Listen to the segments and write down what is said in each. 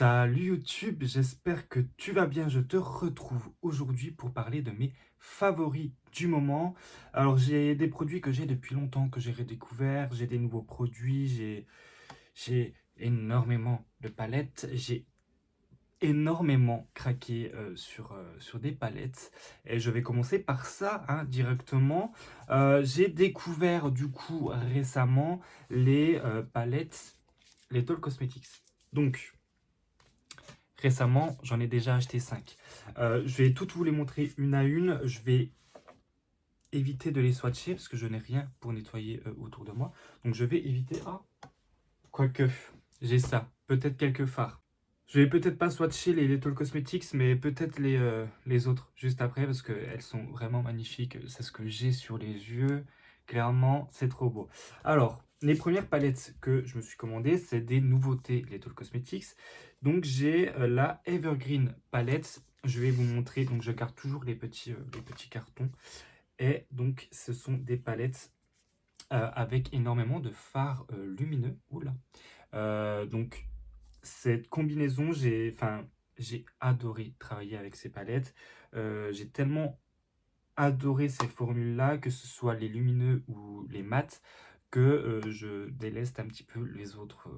Salut YouTube, j'espère que tu vas bien. Je te retrouve aujourd'hui pour parler de mes favoris du moment. Alors j'ai des produits que j'ai depuis longtemps, que j'ai redécouverts, j'ai des nouveaux produits, j'ai énormément de palettes, j'ai énormément craqué sur des palettes et je vais commencer par ça directement. J'ai découvert du coup récemment les palettes Little Cosmetics. Donc récemment, j'en ai déjà acheté 5. Je vais toutes vous les montrer une à une. Je vais éviter de les swatcher parce que je n'ai rien pour nettoyer autour de moi. Donc je vais éviter... Ah, quoique, j'ai ça. Peut-être quelques fards. Je vais peut-être pas swatcher les Little Cosmetics, mais peut-être les autres juste après parce qu'elles sont vraiment magnifiques. C'est ce que j'ai sur les yeux. Clairement, c'est trop beau. Alors, les premières palettes que je me suis commandées, c'est des nouveautés Little Cosmetics. Donc, j'ai la Evergreen palette. Je vais vous montrer. Donc, je garde toujours les petits cartons. Et donc, ce sont des palettes avec énormément de fards lumineux. Oula. Donc, cette combinaison, j'ai adoré travailler avec ces palettes. J'ai tellement adoré ces formules-là, que ce soit les lumineux ou les mats, que je déleste un petit peu les autres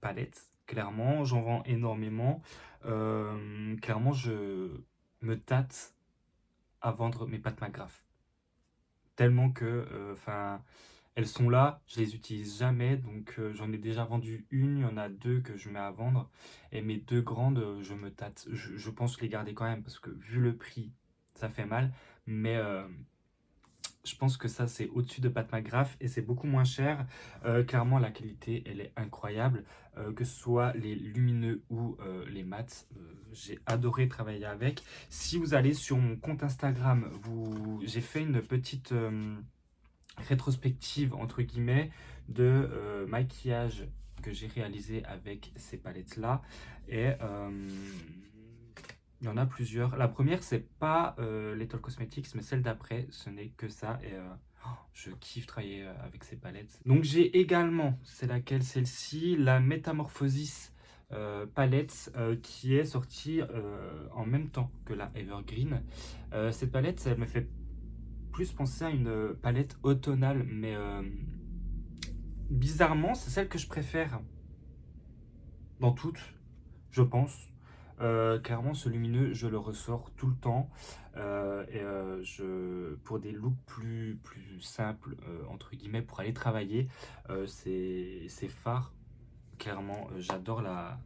palettes. Clairement, j'en vends énormément. Clairement, je me tâte à vendre mes pâtes McGrath. Tellement que, elles sont là, je les utilise jamais, donc j'en ai déjà vendu une, il y en a deux que je mets à vendre, et mes deux grandes, je me tâte. Je pense les garder quand même, parce que vu le prix, ça fait mal, mais je pense que ça c'est au-dessus de Pat McGrath, et c'est beaucoup moins cher. Clairement, la qualité, elle est incroyable, que ce soit les lumineux ou les mats, j'ai adoré travailler avec. Si vous allez sur mon compte Instagram, j'ai fait une petite rétrospective entre guillemets de maquillage que j'ai réalisé avec ces palettes là, et il y en a plusieurs. La première, c'est pas Little Cosmetics, mais celle d'après, ce n'est que ça, et je kiffe travailler avec ces palettes. Donc j'ai également, c'est laquelle, celle-ci, la Metamorphosis palette, qui est sortie en même temps que la Evergreen. Cette palette, elle me fait plus penser à une palette automnale, mais bizarrement, c'est celle que je préfère dans toutes, je pense. Clairement, ce lumineux, je le ressors tout le temps. Pour des looks plus simples, entre guillemets, pour aller travailler, c'est phare. Clairement, j'adore la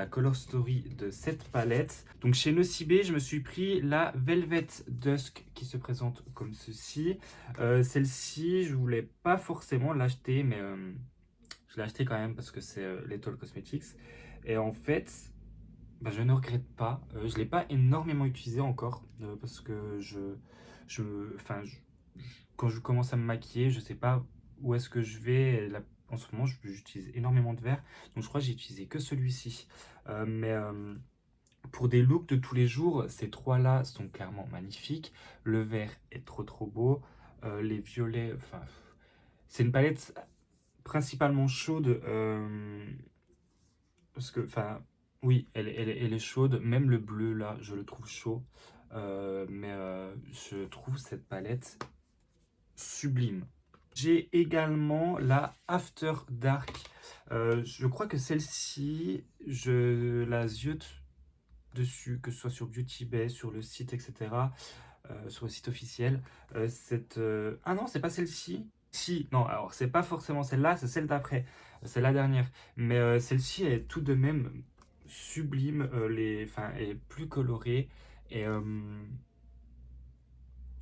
color story de cette palette. Donc chez Nocibé, je me suis pris la Velvet Dusk qui se présente comme ceci. Celle-ci, je voulais pas forcément l'acheter, mais je l'ai acheté quand même parce que c'est Little Cosmetics. Et en fait, bah, je ne regrette pas. Je ne l'ai pas énormément utilisé encore parce que je, enfin, je- quand je commence à me maquiller, je sais pas où est-ce que je vais. Là, en ce moment, j'utilise énormément de verre, donc je crois que j'ai utilisé que celui-ci. Mais pour des looks de tous les jours, ces trois-là sont clairement magnifiques. Le vert est trop beau. Les violets, c'est une palette principalement chaude. Parce que, oui, elle est chaude. Même le bleu, là, je le trouve chaud. Mais je trouve cette palette sublime. J'ai également la After Dark. Je crois que celle-ci, je la ziote dessus, que ce soit sur Beauty Bay, sur le site, etc. Sur le site officiel. Ah non, c'est pas celle-ci. Si, non, alors c'est pas forcément celle-là, c'est celle d'après. C'est la dernière. Mais celle-ci est tout de même sublime. Elle est plus colorée. Et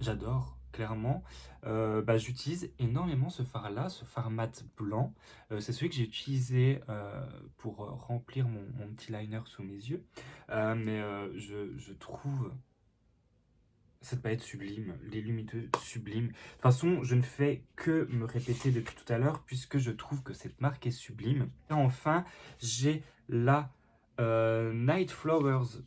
j'adore, clairement. J'utilise énormément ce fard-là, ce fard mat blanc. C'est celui que j'ai utilisé pour remplir mon petit liner sous mes yeux. Je trouve cette palette sublime, les lumineux sublimes. De toute façon, je ne fais que me répéter depuis tout à l'heure puisque je trouve que cette marque est sublime. Et enfin, j'ai la Night Flowers,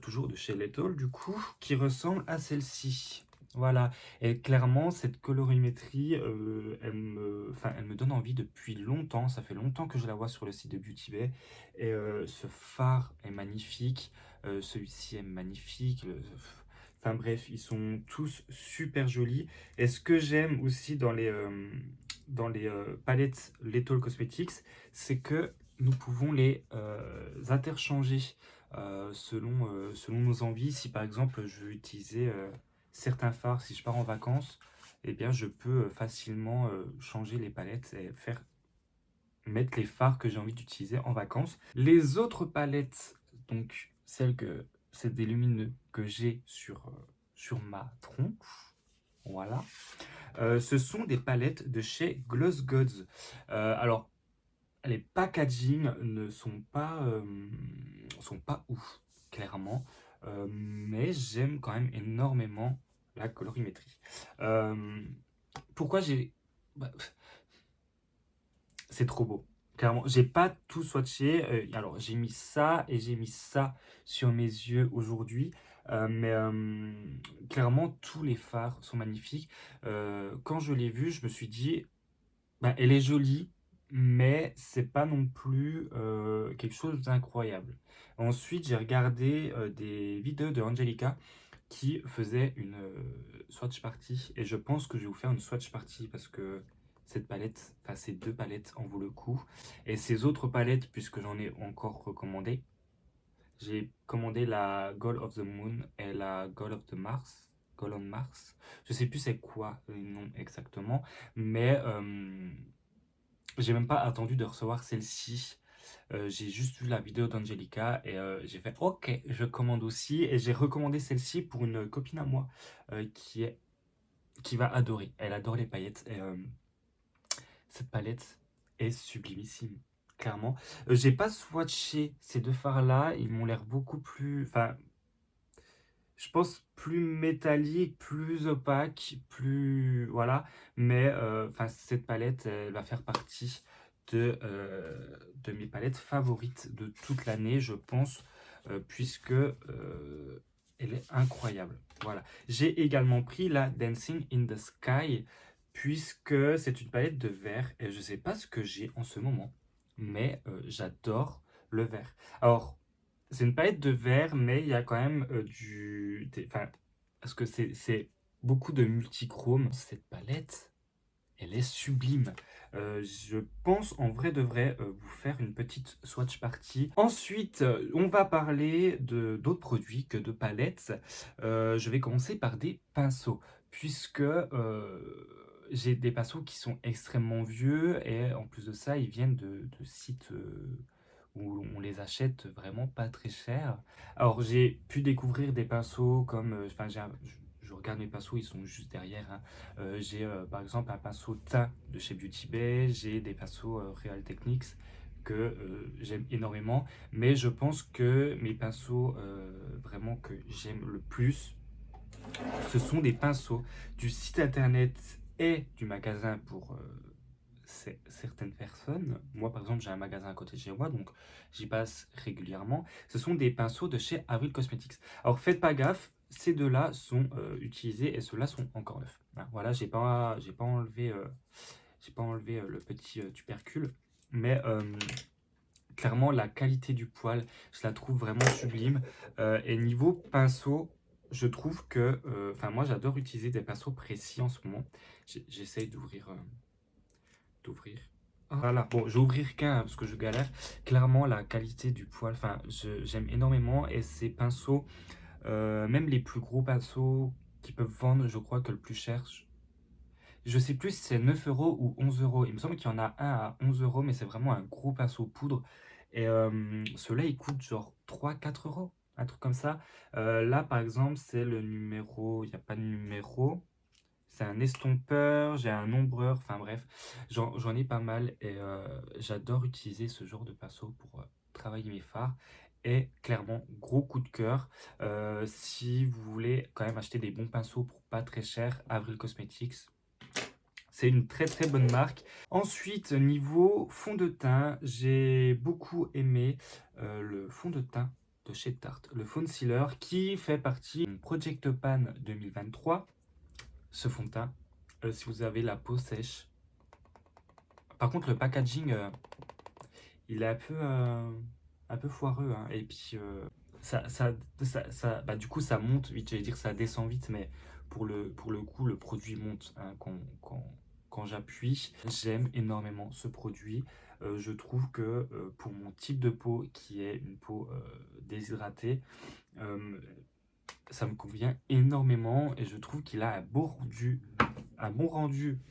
toujours de chez Little du coup, qui ressemble à celle-ci. Voilà, et clairement, cette colorimétrie, elle me donne envie depuis longtemps. Ça fait longtemps que je la vois sur le site de Beauty Bay. Et ce fard est magnifique. Celui-ci est magnifique. Enfin bref, ils sont tous super jolis. Et ce que j'aime aussi dans les palettes Lethal Cosmetics, c'est que nous pouvons les interchanger selon nos envies. Si par exemple, je veux utiliser certains fards, si je pars en vacances, eh bien, je peux facilement changer les palettes et mettre les fards que j'ai envie d'utiliser en vacances. Les autres palettes, donc c'est des lumineux que j'ai sur ma tronche, voilà. Ce sont des palettes de chez Gloss Gods. Alors, les packaging ne sont pas ouf, clairement. Mais j'aime quand même énormément la colorimétrie. Euh, Pourquoi j'ai... bah, c'est trop beau. Clairement, j'ai pas tout swatché. Alors, j'ai mis ça et j'ai mis ça sur mes yeux aujourd'hui. Mais clairement, tous les fards sont magnifiques. Quand je l'ai vue, je me suis dit, bah, elle est jolie, mais c'est pas non plus quelque chose d'incroyable. Ensuite, j'ai regardé des vidéos de Angelica qui faisait une swatch party, et je pense que je vais vous faire une swatch party parce que cette palette, enfin ces deux palettes en vaut le coup. Et ces autres palettes, puisque j'en ai encore recommandé, j'ai commandé la Gold of the Moon et la Gold of the Mars. Gold on Mars. Je sais plus c'est quoi le nom exactement, mais j'ai même pas attendu de recevoir celle-ci. J'ai juste vu la vidéo d'Angelica et j'ai fait OK, je commande aussi. Et j'ai recommandé celle-ci pour une copine à moi qui va adorer. Elle adore les paillettes et cette palette est sublimissime, clairement. J'ai pas swatché ces deux fards-là, ils m'ont l'air beaucoup plus. Enfin, je pense plus métallique, plus opaque, plus. Voilà. Mais enfin, cette palette, elle va faire partie de mes palettes favorites de toute l'année, je pense, puisque elle est incroyable. Voilà. J'ai également pris la Dancing in the Sky, puisque c'est une palette de vert, et je sais pas ce que j'ai en ce moment, mais j'adore le vert. Alors, c'est une palette de vert, mais il y a quand même enfin, parce que c'est beaucoup de multichrome. Cette palette, elle est sublime. Je pense en vrai de vrai vous faire une petite swatch party. Ensuite, on va parler de d'autres produits que de palettes. Je vais commencer par des pinceaux, puisque j'ai des pinceaux qui sont extrêmement vieux et en plus de ça, ils viennent de sites où on les achète vraiment pas très cher. Alors, j'ai pu découvrir des pinceaux comme, enfin, je regarde mes pinceaux, ils sont juste derrière, hein. J'ai par exemple un pinceau teint de chez Beauty Bay, j'ai des pinceaux Real Techniques que j'aime énormément, mais je pense que mes pinceaux vraiment que j'aime le plus, ce sont des pinceaux du site internet et du magasin pour certaines personnes. Moi, par exemple, j'ai un magasin à côté de chez moi, donc j'y passe régulièrement. Ce sont des pinceaux de chez Avril Cosmetics. Alors, faites pas gaffe, ces deux-là sont utilisés et ceux-là sont encore neufs. Hein, voilà, j'ai pas enlevé le petit tubercule, mais clairement, la qualité du poil, je la trouve vraiment sublime. Et niveau pinceau, je trouve que, enfin, moi, j'adore utiliser des pinceaux précis en ce moment. J'essaye d'ouvrir. Ah, voilà, bon, je vais ouvrir qu'un hein, parce que je galère. Clairement, la qualité du poil, enfin, j'aime énormément. Et ces pinceaux, même les plus gros pinceaux qui peuvent vendre, je crois que le plus cher, je sais plus si c'est 9 euros ou 11 euros. Il me semble qu'il y en a un à 11 euros, mais c'est vraiment un gros pinceau poudre. Et ceux-là, ils coûtent genre 3 4 euros, un truc comme ça. Là, par exemple, c'est le numéro, il n'y a pas de numéro. C'est un estompeur, j'ai un ombreur, enfin bref, j'en ai pas mal et j'adore utiliser ce genre de pinceau pour travailler mes fards. Et clairement, gros coup de cœur. Si vous voulez quand même acheter des bons pinceaux pour pas très cher, Avril Cosmetics, c'est une très très bonne marque. Ensuite, niveau fond de teint, j'ai beaucoup aimé le fond de teint de chez Tarte, le Concealer qui fait partie de Project Pan 2023. ce fond de teint si vous avez la peau sèche. Par contre, le packaging, il est un peu foireux, hein. Et puis, bah, du coup, ça monte vite. J'allais dire ça descend vite, mais pour le coup, le produit monte, hein, quand j'appuie. J'aime énormément ce produit. Je trouve que pour mon type de peau, qui est une peau déshydratée, euh, ça me convient énormément et je trouve qu'il a un bon rendu.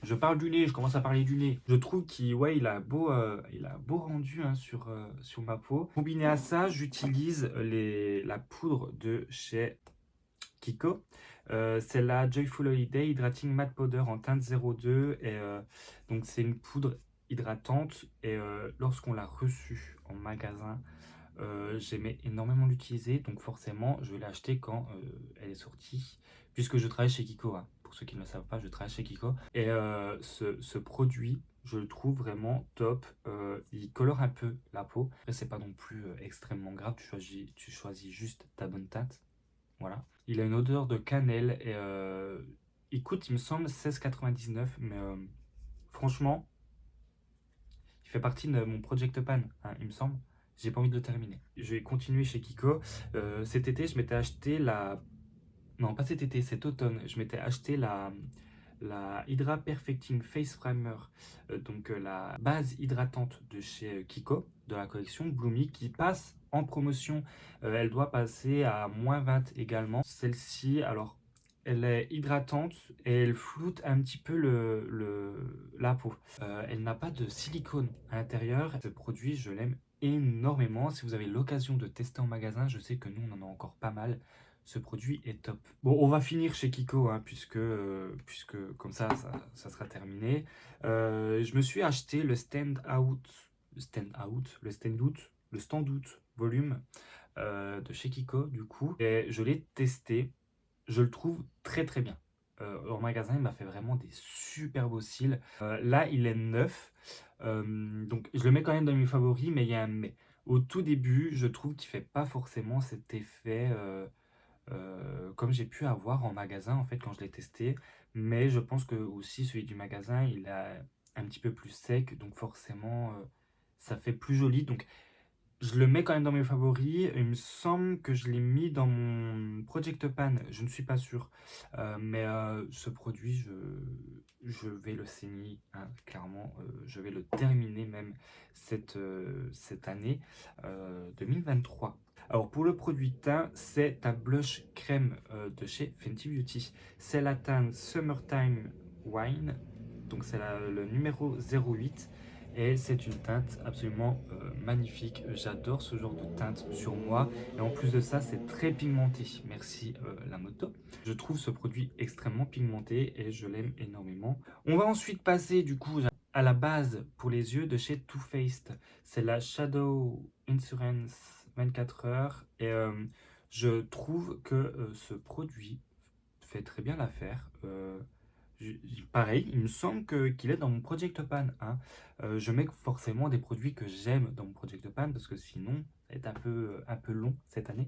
Je parle du nez, je commence à parler du nez. Je trouve qu'il ouais, il a un beau rendu, hein, sur ma peau. Combiné à ça, j'utilise la poudre de chez Kiko. C'est la Joyful Holiday Hydrating Matte Powder en teinte 02. Et donc c'est une poudre hydratante. Et lorsqu'on l'a reçue en magasin, j'aimais énormément l'utiliser, donc forcément je l'ai acheté quand elle est sortie, puisque je travaille chez Kiko, hein. Pour ceux qui ne le savent pas, je travaille chez Kiko. Et ce produit, je le trouve vraiment top. Il colore un peu la peau. Après, c'est pas non plus extrêmement grave, tu choisis juste ta bonne teinte. Voilà. Il a une odeur de cannelle et il coûte, il me semble, 16,99, mais franchement, il fait partie de mon Project Pan, hein, il me semble. J'ai pas envie de le terminer. Je vais continuer chez Kiko. Cet été, je m'étais acheté la... Non, pas cet été, cet automne. Je m'étais acheté la Hydra Perfecting Face Primer. Donc la base hydratante de chez Kiko, de la collection Bloomy, qui passe en promotion. Elle doit passer à -20 également. Celle-ci, alors, elle est hydratante et elle floute un petit peu la peau. Elle n'a pas de silicone à l'intérieur. Ce produit, je l'aime énormément. Si vous avez l'occasion de tester en magasin, je sais que nous, on en a encore pas mal. Ce produit est top. Bon, on va finir chez Kiko, hein, puisque comme ça sera terminé. Je me suis acheté le le Stand Out volume de chez Kiko, du coup. Et je l'ai testé. Je le trouve très très bien. En magasin, il m'a fait vraiment des super beaux cils. Là, il est neuf. Donc, je le mets quand même dans mes favoris, mais il y a un mais. Au tout début, je trouve qu'il fait pas forcément cet effet comme j'ai pu avoir en magasin, en fait, quand je l'ai testé. Mais je pense que aussi celui du magasin, il est un petit peu plus sec. Donc, forcément, ça fait plus joli. Donc, je le mets quand même dans mes favoris. Il me semble que je l'ai mis dans mon Project Pan. Je ne suis pas sûr. Mais ce produit, je vais le saigner, hein, clairement. Je vais le terminer même cette année 2023. Alors pour le produit teint, c'est ta blush crème de chez Fenty Beauty. C'est la teinte Summertime Wine. Donc c'est le numéro 08. Et c'est une teinte absolument magnifique. J'adore ce genre de teinte sur moi. Et en plus de ça, c'est très pigmenté. Merci la moto. Je trouve ce produit extrêmement pigmenté et je l'aime énormément. On va ensuite passer du coup à la base pour les yeux de chez Too Faced. C'est la Shadow Insurance 24 heures. Et je trouve que ce produit fait très bien l'affaire. Pareil, il me semble qu'il est dans mon Project Pan, hein. Je mets forcément des produits que j'aime dans mon Project Pan parce que sinon, ça va être un peu long cette année.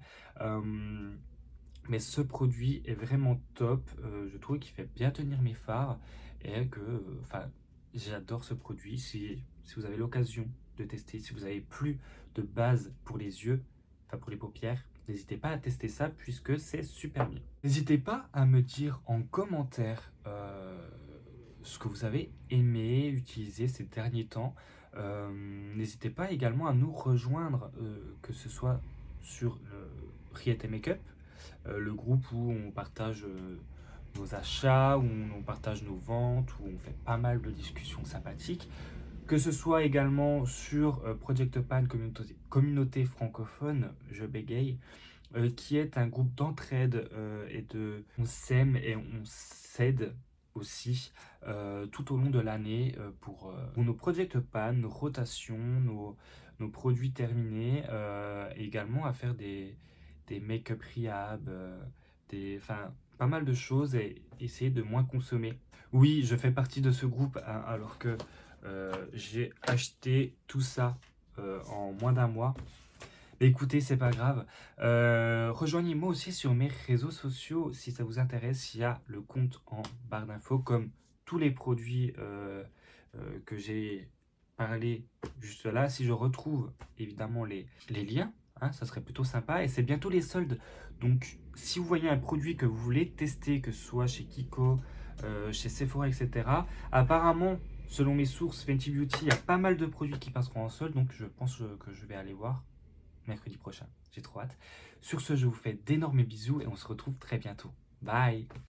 Mais ce produit est vraiment top. Je trouve qu'il fait bien tenir mes fards et que, enfin, j'adore ce produit. Si vous avez l'occasion de tester, si vous avez plus de base pour les yeux, enfin pour les paupières, n'hésitez pas à tester ça puisque c'est super bien. N'hésitez pas à me dire en commentaire ce que vous avez aimé utiliser ces derniers temps. N'hésitez pas également à nous rejoindre, que ce soit sur le Riette Makeup, le groupe où on partage nos achats, où on partage nos ventes, où on fait pas mal de discussions sympathiques. Que ce soit également sur Project Pan communauté francophone, je bégaye, qui est un groupe d'entraide on s'aime et on s'aide aussi tout au long de l'année pour nos Project Pan, nos rotations, nos produits terminés, et également à faire des make-up rehab, enfin, pas mal de choses et essayer de moins consommer. Oui, je fais partie de ce groupe, hein, alors que j'ai acheté tout ça en moins d'un mois. Mais écoutez, c'est pas grave. Rejoignez-moi aussi sur mes réseaux sociaux si ça vous intéresse. Il y a le compte en barre d'infos, comme tous les produits que j'ai parlé juste là. Si je retrouve évidemment les liens, hein, ça serait plutôt sympa. Et c'est bientôt les soldes. Donc, si vous voyez un produit que vous voulez tester, que ce soit chez Kiko, chez Sephora, etc., apparemment, selon mes sources Fenty Beauty, il y a pas mal de produits qui passeront en solde. Donc, je pense que je vais aller voir mercredi prochain. J'ai trop hâte. Sur ce, je vous fais d'énormes bisous et on se retrouve très bientôt. Bye!